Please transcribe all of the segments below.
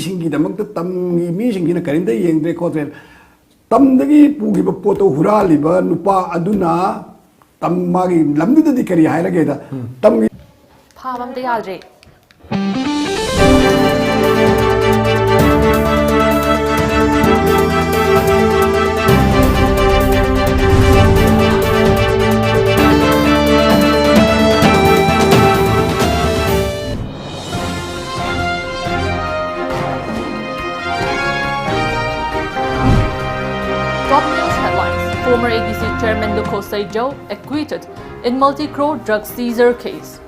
singi damak ta tamgi mi singi na karinda yengdre khotre tamdagi pugi ba poto hurali ba nupa aduna tammagi lamdu da dikari hairage da tamgi phamam te yadre Top news headlines. Former ADC Chairman Luko Saijo acquitted in multi-crore drug seizure case.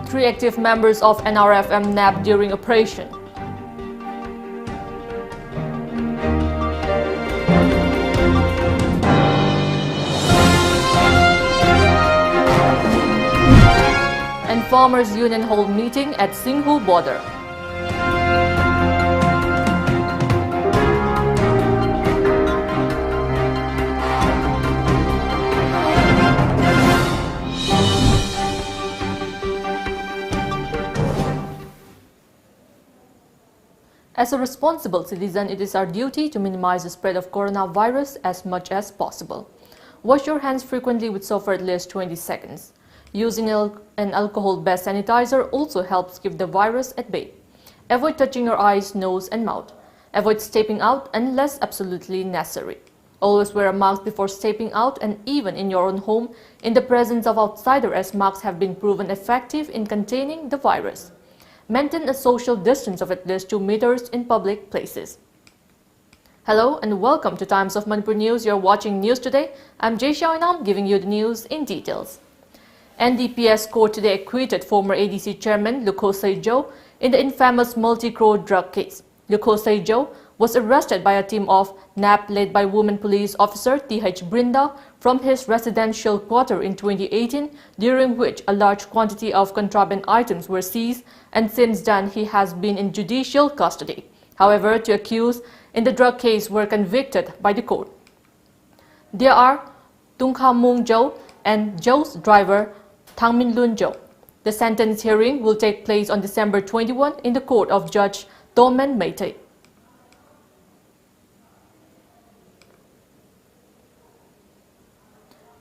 Three active members of NRFM nabbed during operation. And Farmers Union hold meeting at Singhu border. As a responsible citizen, it is our duty to minimize the spread of coronavirus as much as possible. Wash your hands frequently with soap for at least 20 seconds. Using an alcohol-based sanitizer also helps keep the virus at bay. Avoid touching your eyes, nose and mouth. Avoid stepping out unless absolutely necessary. Always wear a mask before stepping out and even in your own home in the presence of outsiders, as masks have been proven effective in containing the virus. Maintain a social distance of at least 2 meters in public places. Hello and welcome to Times of Manipur News. You're watching News Today. I'm JESSIA OINAM giving you the news in details. NDPS court today acquitted former ADC chairman Luko Saijo in the infamous multi-crore drug case. Luko Saijo was arrested by a team of NAP led by woman police officer T.H. Brinda from his residential quarter in 2018, during which a large quantity of contraband items were seized, and since then he has been in judicial custody. However, two accused in the drug case were convicted by the court. There are Tungkha Mung Jo and Jo's driver Thang Min Lun Jo. The sentence hearing will take place on December 21 in the court of Judge Tomen Meitei.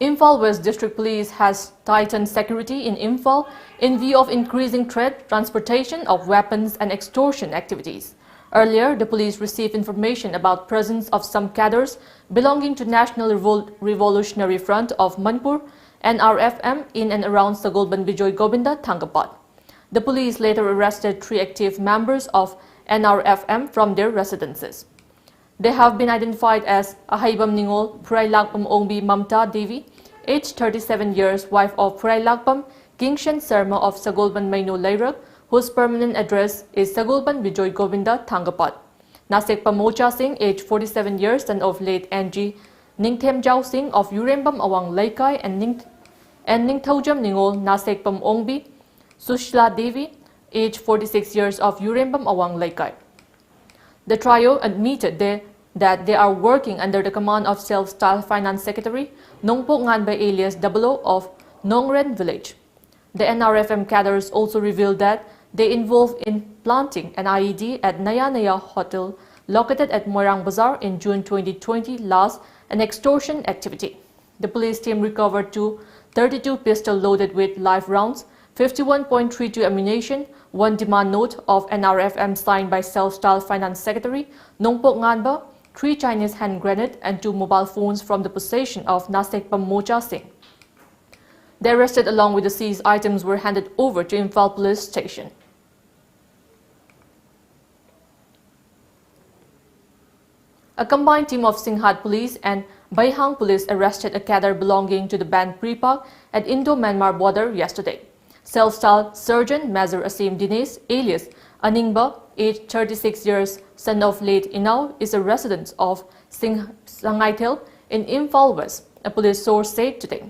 Imphal West District Police has tightened security in Imphal in view of increasing trade, transportation of weapons and extortion activities. Earlier, the police received information about presence of some cadres belonging to National Revolutionary Front of Manipur NRFM in and around Sagolban Bijoy Govinda Thangapat. The police later arrested 3 active members of NRFM from their residences. They have been identified as Ahaibam Ningol Phurailakpam Ongbi Mamta Devi, aged 37 years, wife of Phurailakpam Kingshan Sarma of Sagolban Maino Lairak, whose permanent address is Sagolban Bijoy Govinda Thangapat. Nasekpam Mocha Singh, aged 47 years, son of late NG Ningthem Jau Singh of Urembam Awang Laikai, and Ningthaujam Ningol Nasekpam Ongbi Sushla Devi, aged 46 years, of Urembam Awang Laikai. The trio admitted that they are working under the command of Self-Styled Finance Secretary Nongpo Nganbay alias Double of Nongren Village. The NRFM cadres also revealed that they involved in planting an IED at Naya Naya Hotel located at Moirang Bazaar in June 2020 last, an extortion activity. The police team recovered 32 pistols loaded with live rounds, 51.32 ammunition, 1 demand note of NRFM signed by Self-Styled Finance Secretary Nongpo Nganba, 3 Chinese hand grenades and 2 mobile phones from the possession of Nasekpam Mocha Singh. The arrested along with the seized items were handed over to Imphal Police Station. A combined team of Singhat Police and Baihang Police arrested a cadre belonging to the band Pripak at Indo-Myanmar border yesterday. Self-styled Sergeant Major Asim Dines, alias Aningba, aged 36 years, son of late Inau, is a resident of Sangaitel in Imphal West, a police source said today.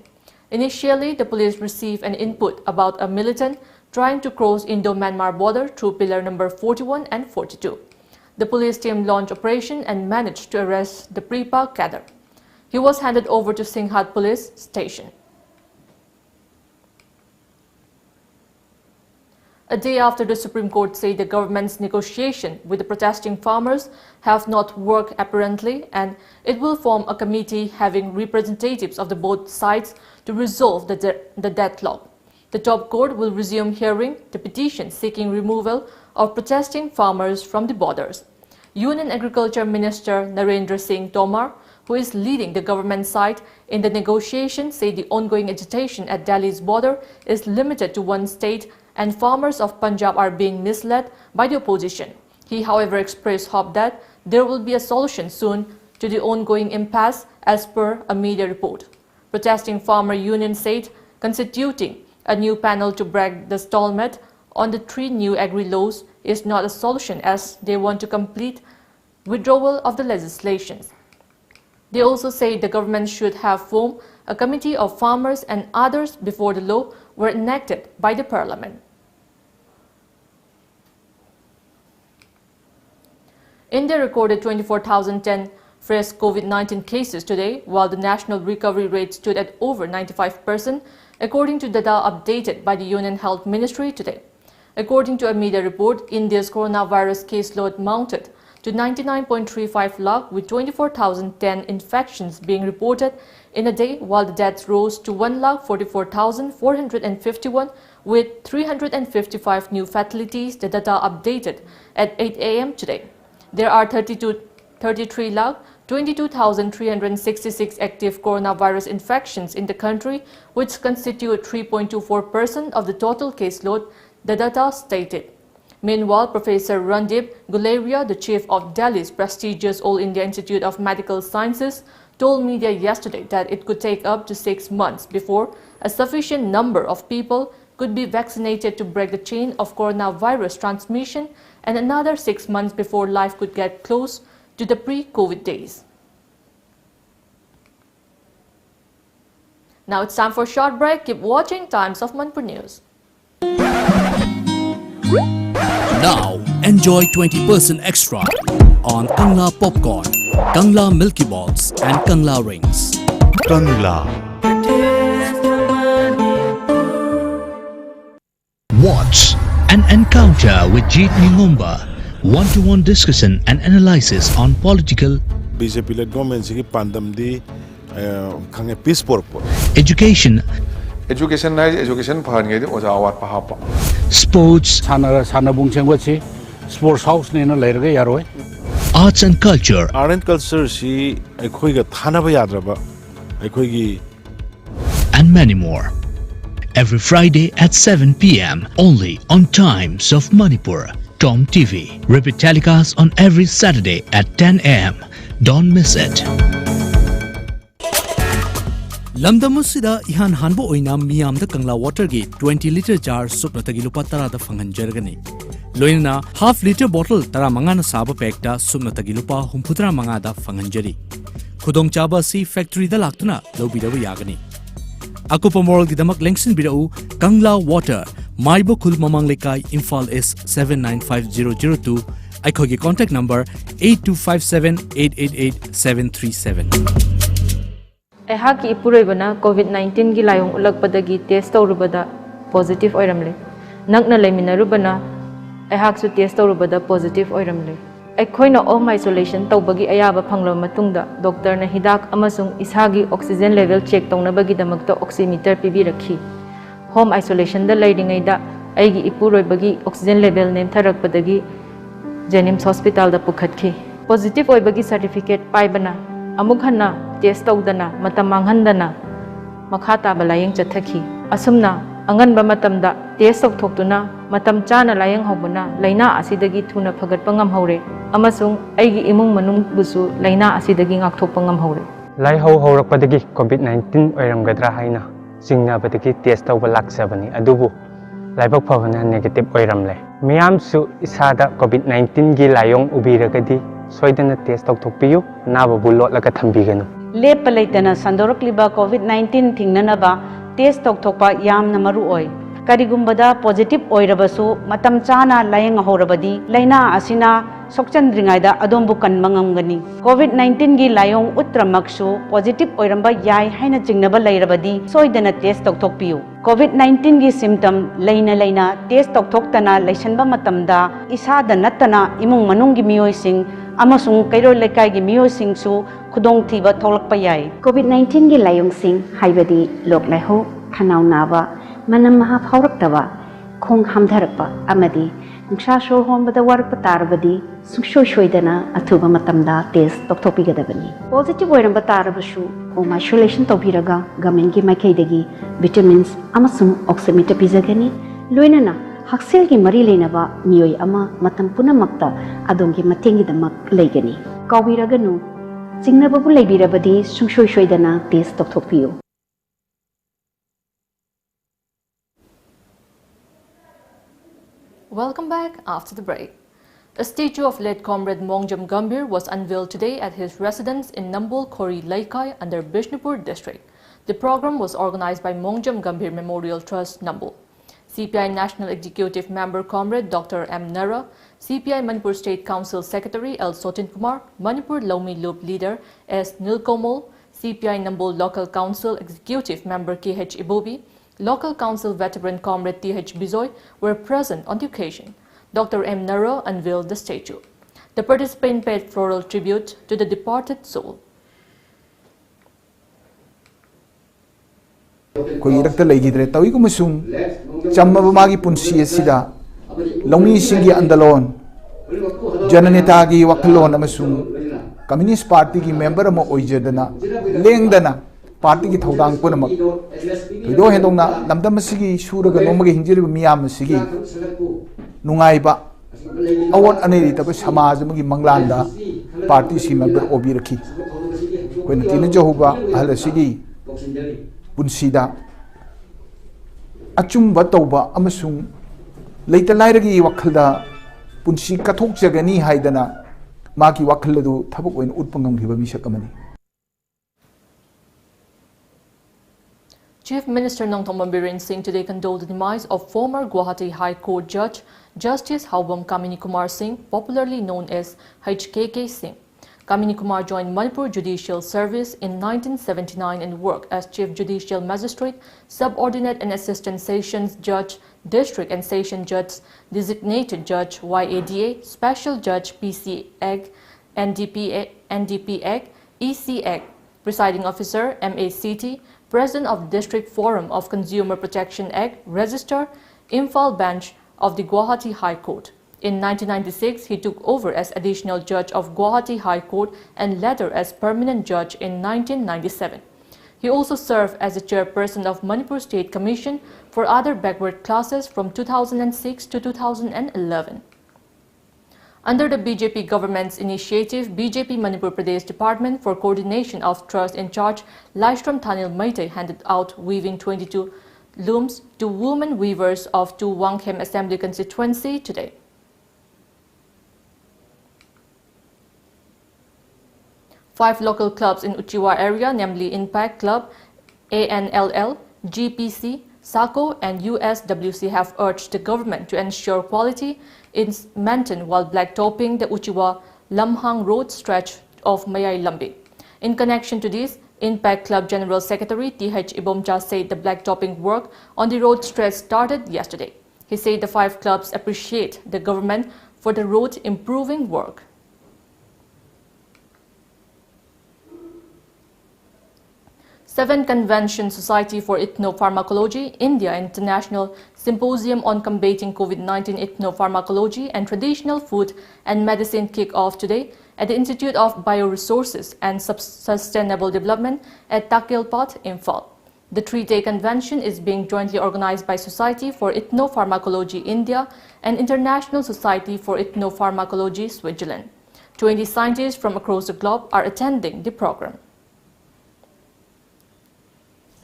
Initially, the police received an input about a militant trying to cross Indo-Myanmar border through pillar number 41 and 42. The police team launched operation and managed to arrest the Pripak cadre. He was handed over to Singhat police station. A day after the Supreme Court said the government's negotiation with the protesting farmers have not worked apparently, and it will form a committee having representatives of the both sides to resolve the deadlock. The top court will resume hearing the petition seeking removal of protesting farmers from the borders. Union Agriculture Minister Narendra Singh Tomar, who is leading the government side in the negotiation, said the ongoing agitation at Delhi's border is limited to one state and farmers of Punjab are being misled by the opposition. He, however, expressed hope that there will be a solution soon to the ongoing impasse, as per a media report. Protesting farmer union said constituting a new panel to break the stalemate on the 3 new agri laws is not a solution, as they want to complete withdrawal of the legislations. They also say the government should have formed a committee of farmers and others before the law were enacted by the parliament. India recorded 24,010 fresh COVID-19 cases today, while the national recovery rate stood at over 95%, according to data updated by the Union Health Ministry today. According to a media report, India's coronavirus caseload mounted to 99.35 lakh, with 24,010 infections being reported in a day, while the deaths rose to 1,44,451, with 355 new fatalities, the data updated at 8 a.m. today. There are 33 lakh 22,366 active coronavirus infections in the country, which constitute 3.24% of the total caseload, the data stated. Meanwhile, Professor Randeep Guleria, the chief of Delhi's prestigious All India Institute of Medical Sciences, told media yesterday that it could take up to 6 months before a sufficient number of people could be vaccinated to break the chain of coronavirus transmission, and another 6 months before life could get close to the pre-COVID days. Now it's time for a short break. Keep watching Times of Manipur News. Now enjoy 20% extra on Kangla popcorn, Kangla Milky Balls and Kangla rings. Kangla. Watch an encounter with Jeet Ningomba. One-to-one discussion and analysis on political, BJP-led government sigi pandam di khange peace purpose. Education phan ngai di oja awat pa hapa. Sports, Sanabung Chengwachi, Sports House Nina Lerga Yaroi. arts and culture, Art and culture si akhoi ga thana ba yadraba akhoi gi and many more. Every Friday at 7 p.m. only on Times of Manipur. TOMTV. Repeat telecast on every Saturday at 10 a.m. Don't miss it. Lamdamusida ihan hanbo OINAM miyam da Kangla water gate 20 liter jar supna tagi lupa tara da fanganjargani. Loina half liter bottle tara manga na saba pack da supna tagi lupa humputra manga da fanganjari. Khudong chaba si factory da laktuna lobida yagani. Ako pamorol gidamak lengsin bidau Kangla water Maibo Khul Mamang Lekai Imphal S 795002. Aikogi contact number 8257888737. Ehaki ipuroibana COVID-19 gi layong ulakpadagi test tawrubada positive oiramle. Nakna laiminarubana ehaksu test tawrubada positive oiramle. Aikhoina home isolation tawbagi ayaba phanglo matungda doctor na hidak amasung ishagi oxygen level check tawnabagi damakta oximeter pibirakhi. Home isolation da lairingaida aigi ipuroibagi oxygen level nemtharakpadagi Jenims Hospital da pukhatkhi. Positive oibagi certificate paibana amuk hanna test tawdana matam manghandana makha taba layeng chathaki. Asumna anganba matamda test tawthoktuna matam chana layeng hobuna laina asidagi thuna phagatpa ngamhore amasung aigi imung manung busu laina asidagi ngakthokpa ngamhore. Lai haurakpadagi COVID-19 oiramgadra haina singnabadagi test tawba laksabani adubu laibak phabana negative oiramle. Miyamsu isada COVID-19 gi layong ubiragadi soidana test tawthokpiyu nababu lotlaga thambiganu. Lepalaitana sandorakliba COVID-19 thingnanaba test tawthokpa yamna maru oi. Karigumbada positive oirabasu matam chana layang ahorabadi laina asina sokchandringaida adombu kanmangamgani COVID-19 gi layong utramaksu positive oiramba yai haina jingnaba lairabadi soidana test tokthokpiu COVID-19 gi symptom laina test tokthokhtana laisanba matamda isada nattana imung manung gi miyoi sing amasung kairo lekai gi miyoi singsu khudong thiba tholakpa yai COVID-19 gi layong sing haibadi lok laiho khanau naba manam maha phaurak khong hamdharakpa amadi nungsa shor honbada warpa tarbadi sungshoy shoydana athuba matamda test tokthokpigadabani positive oiramba tarabasu home isolation tobiraga government gi maikaidagi vitamins amasung oximeter pizagani loinana haksel gi mari leinaba miyoi ama matam punamakta adongi matengi damak leigani kawiraganu chingnababu leibirabadi sungshoy shoydana test tokthokpiu. Welcome back after the break. A statue of late comrade Mongjam Gambhir was unveiled today at his residence in Nambol Khori Laikai under Bishnupur district. The program was organized by Mongjam Gambhir Memorial Trust, Nambol. CPI National Executive Member Comrade Dr. M. Nara, CPI Manipur State Council Secretary L. Sotin Kumar, Manipur Lomi Loop Leader S. Nilkomol, CPI Nambol Local Council Executive Member K.H. Ibobi, Local Council veteran Comrade T.H. Bizoy were present on the occasion. Dr. M. Nara unveiled the statue. The participants paid floral tribute to the departed soul. Koi irakta laigidre tawi ko masung chamma magi punsi asida lomi singi andalon jananeta gi waklon amasung Communist Party ki member ama oijadana lengdana party ki thodang punamak thido hendongna lamdam sigi suraga nomagi hingjiriba miyam sigi nungaiba awon aneri tab samaj amagi manglanda party si member obirakhi koina tina johuba ahla sigi punsida achumba tauba amasung leita lairagi wakhalda punsi kathok jagani haidana maki wakhalladu thabak oin utpangam giba misakamani. Chief Minister Nongthong Biren Singh today condoled the demise of former Guwahati High Court Judge Justice Haubam Kamini Kumar Singh, popularly known as HKK Singh. Kamini Kumar joined Manipur Judicial Service in 1979 and worked as Chief Judicial Magistrate, Subordinate and Assistant Sessions Judge, District and Session Judge, Designated Judge YADA, Special Judge PC Egg, NDP Egg, EC Egg, Presiding Officer MACT, President of District Forum of Consumer Protection Act, Register, Imphal Bench of the Guwahati High Court. In 1996, he took over as Additional Judge of Guwahati High Court and later as Permanent Judge in 1997. He also served as the Chairperson of Manipur State Commission for other backward classes from 2006 to 2011. Under the BJP government's initiative, BJP Manipur Pradesh Department for Coordination of Trust in Charge, Laishram Thanil Maite handed out weaving 22 looms to women weavers of Tu Wangkhem Assembly constituency today. Five local clubs in Uchiwa area, namely Impact Club, ANLL, GPC, SACO and USWC have urged the government to ensure quality in maintained while blacktopping the Uchiwa Lamhang Road stretch of Mayai Lambi. In connection to this, Impact Club General Secretary T.H. Ibomcha said the blacktopping work on the road stretch started yesterday. He said the five clubs appreciate the government for the road improving work. Seventh Convention Society for Ethnopharmacology, India International Symposium on Combating COVID-19 Ethnopharmacology and Traditional Food and Medicine kick off today at the Institute of Bioresources and Sustainable Development at Takilpat, Imphal. The three-day convention is being jointly organized by Society for Ethnopharmacology India and International Society for Ethnopharmacology Switzerland. 20 scientists from across the globe are attending the program.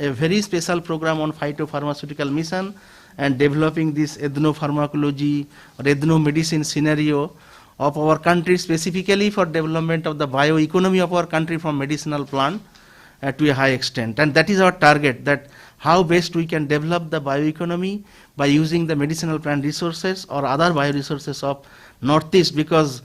A very special program on phytopharmaceutical mission and developing this ethnopharmacology or ethnomedicine scenario of our country, specifically for development of the bioeconomy of our country from medicinal plant to a high extent. And that is our target, that how best we can develop the bioeconomy by using the medicinal plant resources or other bioresources of Northeast, because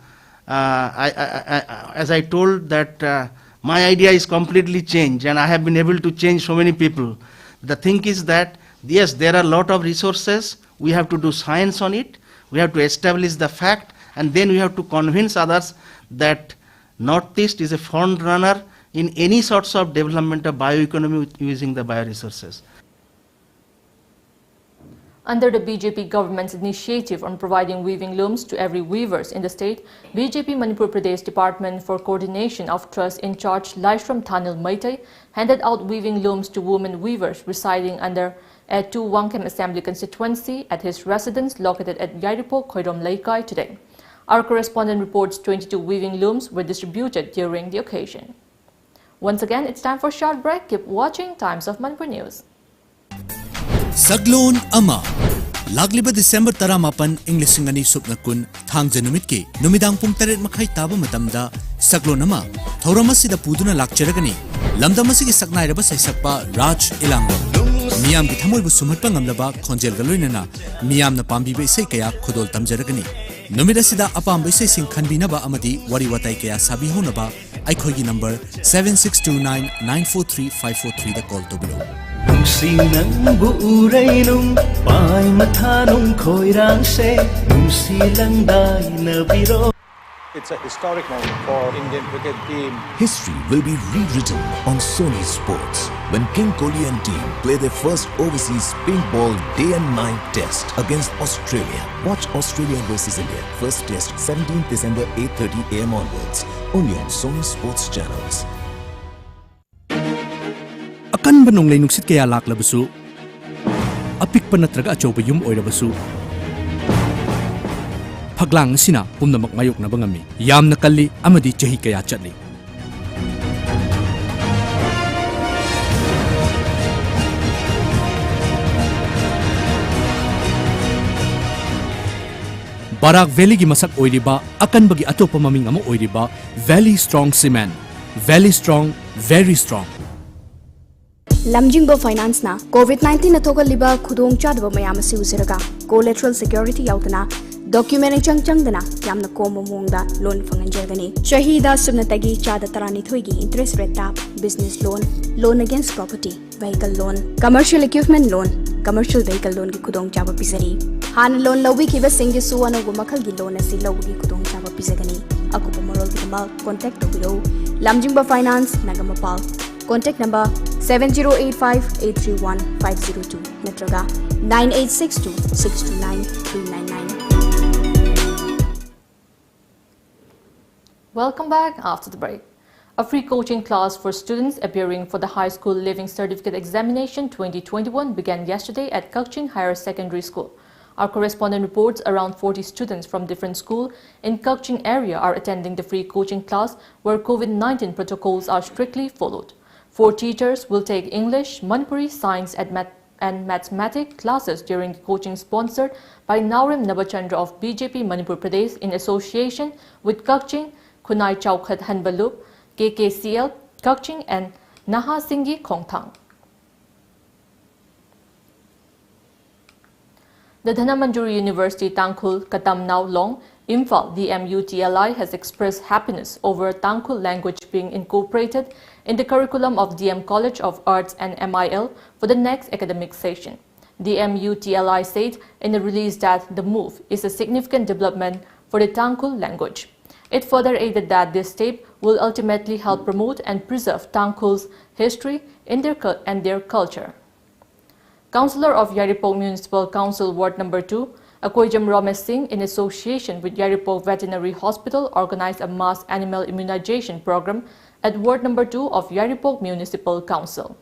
as I told that my idea is completely changed and I have been able to change so many people. The thing is that yes, there are a lot of resources, we have to do science on it, we have to establish the fact, and then we have to convince others that Northeast is a front runner in any sorts of development of bioeconomy using the bioresources. Under the BJP government's initiative on providing weaving looms to every weavers in the state, BJP Manipur Pradesh Department for Coordination of Trust in charge Laishram Thanil Maitai handed out weaving looms to women weavers residing under a 2 Wangkem Assembly constituency at his residence located at Yairipo, Khoirom Laikai today. Our correspondent reports 22 weaving looms were distributed during the occasion. Once again, it's time for a short break. Keep watching Times of Manipur News. Saglon Ama Lagliba December Taramapan English Singani Supnakun Thangja Numitki Numidang Pung Taret Makai Taba Matamda Saglon Ama Thoramasida Puduna Lakcheragani Lamdamasiki Saknairaba Saisakpa Raj Ilango Miam ki thamoy bu sumatpa ngamlaba khonjel galoinana miam na pambi be sei kaya khudol tamjaragani numida sida apam be sei sing khanbina ba amadi wari watai kaya sabi honaba aikhogi number 7629943543 da call to below Nung bu urainung pai mathanung khoirang se nung silang dai na biro. It's a historic moment for Indian cricket team. History will be rewritten on Sony Sports when King Kohli and team play their first overseas paintball day and night test against Australia. Watch Australia versus India first test 17th December 8:30 AM onwards only on Sony Sports channels. Akan banong lay nuksit kaya laklabasu apik pa natraga achawba yum oirabasu Paglang sina pumnamak mayok na bangami yam na kalli amadi chahi kaya chatli Barak Valley gi masak oiriba akan bagi atopa maming amo oiriba Valley Strong Cement Valley Strong very strong Lamjingbo Finance na COVID-19 na thogal liba khudong chadba mayam si usiraga collateral security yautana document chang dana yamna komo mongda loan fanganjagani shahida sunatagi chada tarani thoigi interest rate tap business loan against property vehicle loan commercial equipment loan commercial vehicle loan ki khudong chaba pisari han loan lawi ki basingi suwano gu makhal gi loan asi lawi ki khudong chaba pisagani akupa morol gi ma contact to below Lamjingbo Finance Nagamapal contact number 7085831502 natraga 9862629399. Welcome back after the break. A free coaching class for students appearing for the High School Living Certificate Examination 2021 began yesterday at Kakchin Higher Secondary School. Our correspondent reports around 40 students from different schools in Kakchin area are attending the free coaching class where COVID-19 protocols are strictly followed. 4 teachers will take English, Manipuri, Science and Mathematics classes during the coaching sponsored by Naurim Nabachandra of BJP Manipur Pradesh in association with Kakchin, Kunai Chaukhat Hanbalup, KKCL, Kakching and Naha Singhi Khongthang. The Dhanamanjuri University Tangkhul Katam Nau Long, Imphal DMUTLI has expressed happiness over Tangkhul language being incorporated in the curriculum of DM College of Arts and MIL for the next academic session. DMUTLI said in a release that the move is a significant development for the Tangkhul language. It further added that this step will ultimately help promote and preserve Tangkhul's history and their culture. Councillor of Yairipok Municipal Council Ward No. 2, Akoijam Ramesh Singh, in association with Yairipok Veterinary Hospital, organized a mass animal immunization program at Ward No. 2 of Yairipok Municipal Council.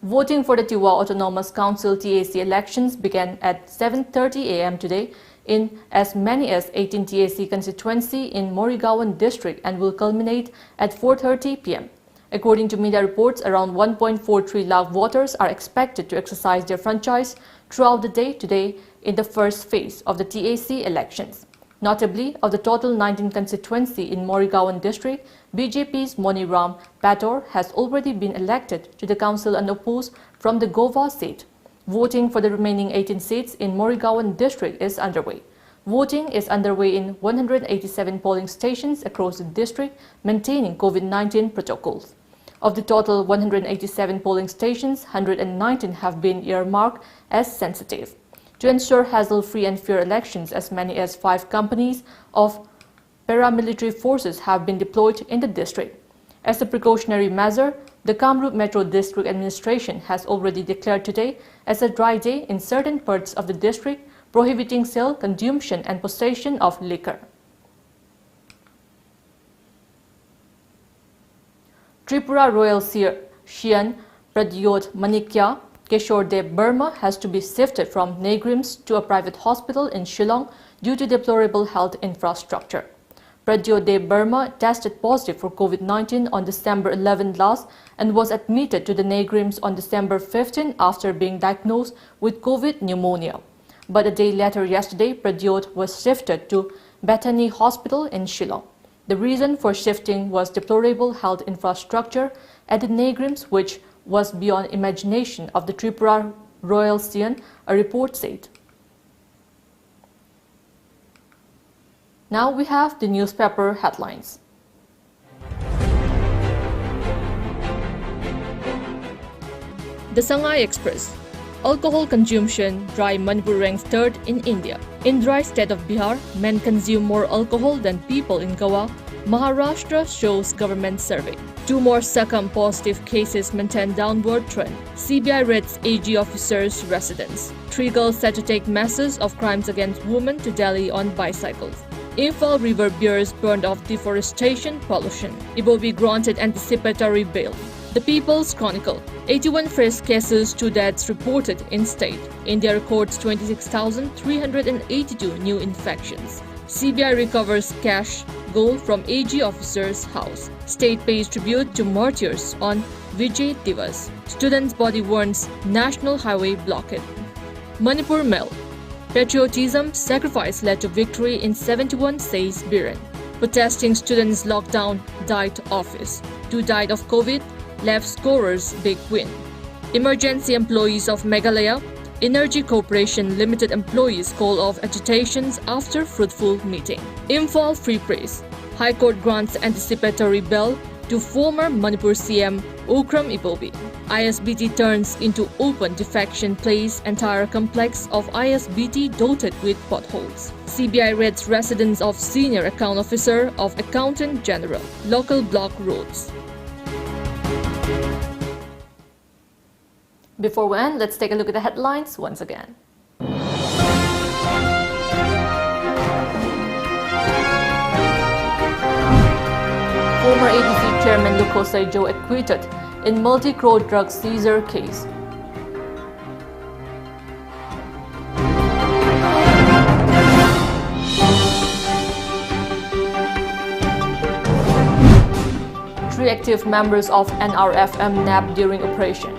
Voting for the Tiwa Autonomous Council TAC elections began at 7:30 AM today in as many as 18 TAC constituency in Morigaon district and will culminate at 4:30 PM. According to media reports, around 1.43 lakh voters are expected to exercise their franchise throughout the day today in the first phase of the TAC elections. Notably, of the total 19 constituency in Morrigaon district, BJP's Moniram Pator has already been elected to the council unopposed from the Gova seat. Voting for the remaining 18 seats in Morrigaon district is underway. Voting is underway in 187 polling stations across the district, maintaining COVID-19 protocols. Of the total 187 polling stations, 119 have been earmarked as sensitive. To ensure hassle-free and fair elections, as many as 5 companies of paramilitary forces have been deployed in the district. As a precautionary measure, the Kamrup Metro District Administration has already declared today as a dry day in certain parts of the district, prohibiting sale, consumption and possession of liquor. Tripura Royal Shian Pradyot Manikya Kishore Dev Burma has to be shifted from Negrims to a private hospital in Shillong due to deplorable health infrastructure. Pradyot Dev Burma tested positive for COVID-19 on December 11 last and was admitted to the Negrims on December 15 after being diagnosed with COVID pneumonia. But a day later yesterday, Pradyot was shifted to Bethany Hospital in Shillong. The reason for shifting was deplorable health infrastructure at the Negrims, which was beyond imagination of the Tripura Royal Shian, a report said. Now we have the newspaper headlines. The Shanghai Express. Alcohol consumption, dry Manipur ranks 3rd in India. In dry state of Bihar, men consume more alcohol than people in Goa. Maharashtra shows government survey. 2 more succumb positive cases maintain downward trend. CBI raids AG officers' residence. 3 girls said to take masses of crimes against women to Delhi on bicycles. Imphal River bears burned off deforestation pollution. Ibobi granted anticipatory bail. The People's Chronicle. 81 fresh cases, 2 deaths reported in state. India records 26,382 new infections. CBI recovers cash, gold from AG officer's house. State pays tribute to martyrs on Vijay Divas. Students' body warns national highway blockade. Manipur Mail. Patriotism, sacrifice led to victory in 71, says Biren. Protesting students lockdown, died office. 2 died of COVID, left scorers big win. Emergency employees of Meghalaya. Energy Corporation Limited employees call off agitations after fruitful meeting. Imphal Free Press. High Court grants anticipatory bail to former Manipur CM Ukram Ibobi. ISBT turns into open defection place, entire complex of ISBT dotted with potholes. CBI raids residence of Senior Account Officer of Accountant General. Local block roads. Before we end, let's take a look at the headlines once again. Former ADC Chairman Lukosai Joe acquitted in multi-crore drug seizure case. Three active members of NRFM nabbed during operation.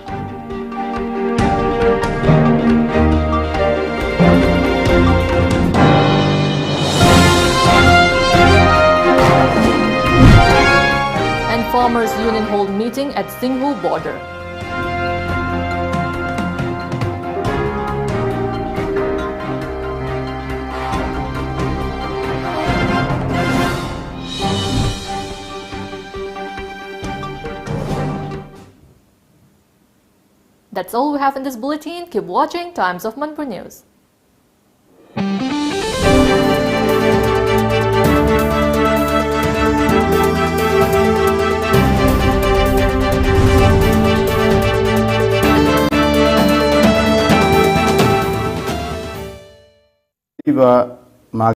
Farmers Union hold meeting at Singhu border. That's all we have in this bulletin. Keep watching Times of Manipur News. Iba